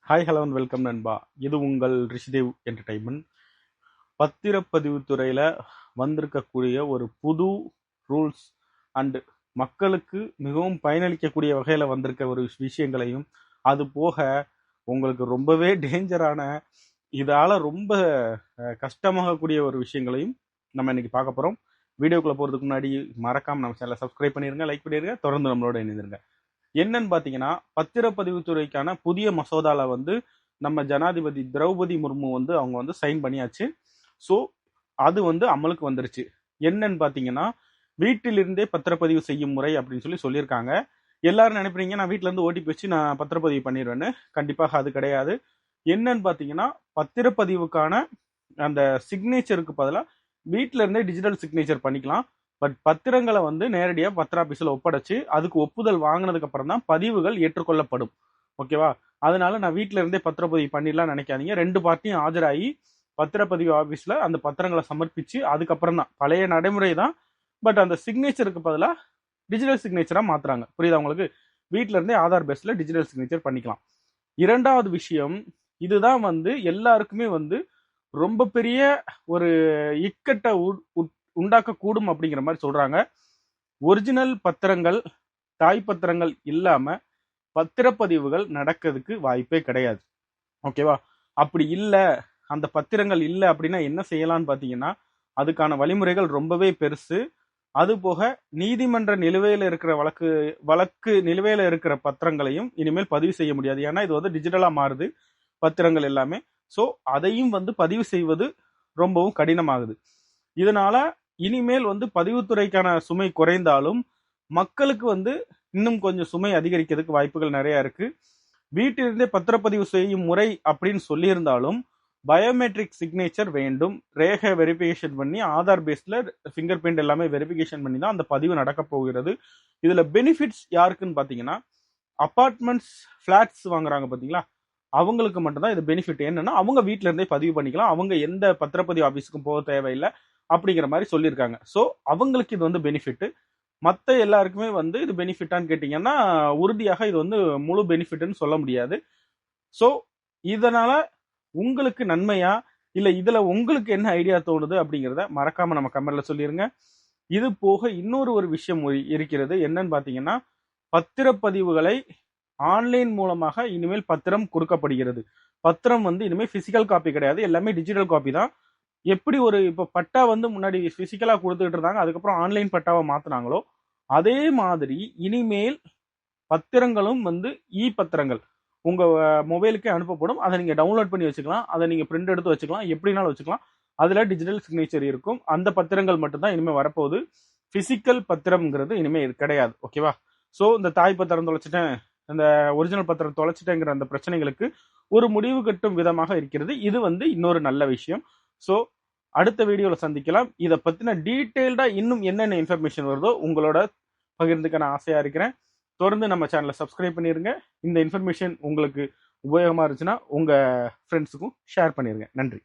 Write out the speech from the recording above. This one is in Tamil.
ஹாய் ஹலோ அண்ட் வெல்கம் நண்பா. இது உங்கள் ரிஷிதேவ் என்டர்டைன்மெண்ட். பத்திரப்பதிவு துறையில் வந்திருக்கக்கூடிய ஒரு புது ரூல்ஸ் அண்டு மக்களுக்கு மிகவும் பயனளிக்கக்கூடிய வகையில் வந்திருக்க ஒரு விஷயங்களையும், அது போக உங்களுக்கு ரொம்பவே டேஞ்சரான, இதால் ரொம்ப கஷ்டமாகக்கூடிய ஒரு விஷயங்களையும் நம்ம இன்னைக்கு பார்க்க போகிறோம். வீடியோக்குள்ளே போகிறதுக்கு முன்னாடி மறக்காமல் நம்ம சேனலை சப்ஸ்கிரைப் பண்ணிடுங்க, லைக் பண்ணிடுங்க, தொடர்ந்து நம்மளோட இணைந்திருங்க. என்னன்னு பாத்தீங்கன்னா, பத்திரப்பதிவு துறைக்கான புதிய மசோதால நம்ம ஜனாதிபதி திரௌபதி முர்மு அவங்க சைன் பண்ணியாச்சு. ஸோ அது அமலுக்கு வந்துருச்சு. என்னன்னு பாத்தீங்கன்னா, வீட்டிலிருந்தே பத்திரப்பதிவு செய்யும் முறை அப்படின்னு சொல்லியிருக்காங்க. எல்லாரும் நினைப்பீங்க நான் வீட்டுல இருந்து ஓடிபி வச்சு நான் பத்திரப்பதிவு பண்ணிடுவேன்னு. கண்டிப்பாக அது கிடையாது. என்னன்னு பாத்தீங்கன்னா, பத்திரப்பதிவுக்கான அந்த சிக்னேச்சருக்கு பதிலாக வீட்டில இருந்தே டிஜிட்டல் சிக்னேச்சர் பண்ணிக்கலாம். பட் பத்திரங்களை நேரடியாக பத்திர ஆபீஸ்ல ஒப்படைச்சு அதுக்கு ஒப்புதல் வாங்கினதுக்கு அப்புறம் தான் பதிவுகள் ஏற்றுக்கொள்ளப்படும். ஓகேவா? அதனால நான் வீட்டில இருந்தே பத்திரப்பதிவு பண்ணிடலாம் நினைக்காதீங்க. 2 பார்ட்டியும் ஆஜராகி பத்திரப்பதிவு ஆபீஸ்ல அந்த பத்திரங்களை சமர்ப்பிச்சு அதுக்கப்புறம் தான், பழைய நடைமுறை தான், பட் அந்த சிக்னேச்சருக்கு பதிலாக டிஜிட்டல் சிக்னேச்சரா மாத்துறாங்க. புரியுதா உங்களுக்கு? வீட்டில இருந்தே ஆதார் பேஸ்ல டிஜிட்டல் சிக்னேச்சர் பண்ணிக்கலாம். இரண்டாவது விஷயம், இதுதான் எல்லாருக்குமே ரொம்ப பெரிய ஒரு இக்கட்டை உண்டாக்கக்கூடும் அப்படிங்கிற மாதிரி சொல்றாங்க. ஒரிஜினல் பத்திரங்கள், தாய் பத்திரங்கள் இல்லாம பத்திரப்பதிவுகள் நடக்கிறதுக்கு வாய்ப்பே கிடையாது. ஓகேவா? அப்படி இல்லை, அந்த பத்திரங்கள் இல்லை அப்படின்னா என்ன செய்யலாம்னு பாத்தீங்கன்னா, அதுக்கான வழிமுறைகள் ரொம்பவே பெருசு. அது போக நீதிமன்ற நிலுவையில் இருக்கிற வழக்கு நிலுவையில் இருக்கிற பத்திரங்களையும் இனிமேல் பதிவு செய்ய முடியாது. ஏன்னா இது டிஜிட்டலா மாறுது பத்திரங்கள் எல்லாமே. ஸோ அதையும் பதிவு செய்வது ரொம்பவும் கடினமாகுது. இதனால இனிமேல் பதிவுத்துறைக்கான சுமை குறைந்தாலும் மக்களுக்கு இன்னும் கொஞ்சம் சுமை அதிகரிக்கிறதுக்கு வாய்ப்புகள் நிறைய இருக்கு. வீட்டிலிருந்தே பத்திரப்பதிவு செய்யும் முறை அப்படின்னு சொல்லியிருந்தாலும் பயோமெட்ரிக் சிக்னேச்சர் வேண்டும். ரேகை வெரிஃபிகேஷன் பண்ணி ஆதார் பேஸ்ல ஃபிங்கர் பிரிண்ட் எல்லாமே வெரிஃபிகேஷன் பண்ணி தான் அந்த பதிவு நடக்க போகிறது. இதுல பெனிஃபிட்ஸ் யாருக்குன்னு பாத்தீங்கன்னா, அபார்ட்மெண்ட்ஸ், பிளாட்ஸ் வாங்குறாங்க பாத்தீங்களா, அவங்களுக்கு மட்டும்தான் இது பெனிஃபிட். என்னன்னா, அவங்க வீட்டில இருந்தே பதிவு பண்ணிக்கலாம். அவங்க எந்த பத்திரப்பதிவு ஆபீஸுக்கும் போக தேவையில்லை அப்படிங்கிற மாதிரி சொல்லியிருக்காங்க. ஸோ அவங்களுக்கு இது பெனிஃபிட். மற்ற எல்லாருக்குமே இது பெனிஃபிட்டான்னு கேட்டீங்கன்னா, உறுதியாக இது முழு பெனிஃபிட்னு சொல்ல முடியாது. ஸோ இதனால உங்களுக்கு நன்மையா, இல்லை இதுல உங்களுக்கு என்ன ஐடியா தோணுது அப்படிங்கிறத மறக்காம நம்ம கமெண்ட்ல சொல்லிருங்க. இது போக இன்னொரு ஒரு விஷயம் இருக்கிறது. என்னன்னு பாத்தீங்கன்னா, பத்திரப்பதிவுகளை ஆன்லைன் மூலமாக இனிமேல் பத்திரம் கொடுக்கப்படுகிறது. பத்திரம் இனிமேல் பிசிக்கல் காப்பி கிடையாது, எல்லாமே டிஜிட்டல் காப்பி தான். எப்படி ஒரு இப்போ பட்டா முன்னாடி பிசிக்கலா கொடுத்துட்டு இருந்தாங்க, அதுக்கப்புறம் ஆன்லைன் பட்டாவை மாத்தினாங்களோ அதே மாதிரி இனிமேல் பத்திரங்களும் இ பத்திரங்கள் உங்க மொபைலுக்கே அனுப்பப்படும். அதை நீங்க டவுன்லோட் பண்ணி வச்சுக்கலாம், அதை நீங்க பிரிண்ட் எடுத்து வச்சுக்கலாம், எப்படினாலும் வச்சுக்கலாம். அதுல டிஜிட்டல் சிக்னேச்சர் இருக்கும். அந்த பத்திரங்கள் மட்டும்தான் இனிமேல் வரப்போகுது. பிசிக்கல் பத்திரம்ங்கிறது இனிமேல் கிடையாது. ஓகேவா? ஸோ இந்த தாய் பத்திரம் தொலைச்சிட்டேன், இந்த ஒரிஜினல் பத்திரம் தொலைச்சிட்டேங்கிற அந்த பிரச்சனைகளுக்கு ஒரு முடிவு கட்டும் விதமாக இருக்கிறது. இது இன்னொரு நல்ல விஷயம். ஸோ அடுத்த வீடியோல சந்திக்கலாம். இதை பத்தின டீட்டெயில்டா இன்னும் என்னென்ன இன்ஃபர்மேஷன் வருதோ உங்களோட பகிர்ந்துக்க நான் ஆசையா இருக்கிறேன். தொடர்ந்து நம்ம சேனலை சப்ஸ்கிரைப் பண்ணிருங்க. இந்த இன்ஃபர்மேஷன் உங்களுக்கு உபயோகமா இருந்துச்சுன்னா உங்க ஃப்ரெண்ட்ஸுக்கும் ஷேர் பண்ணிருங்க. நன்றி.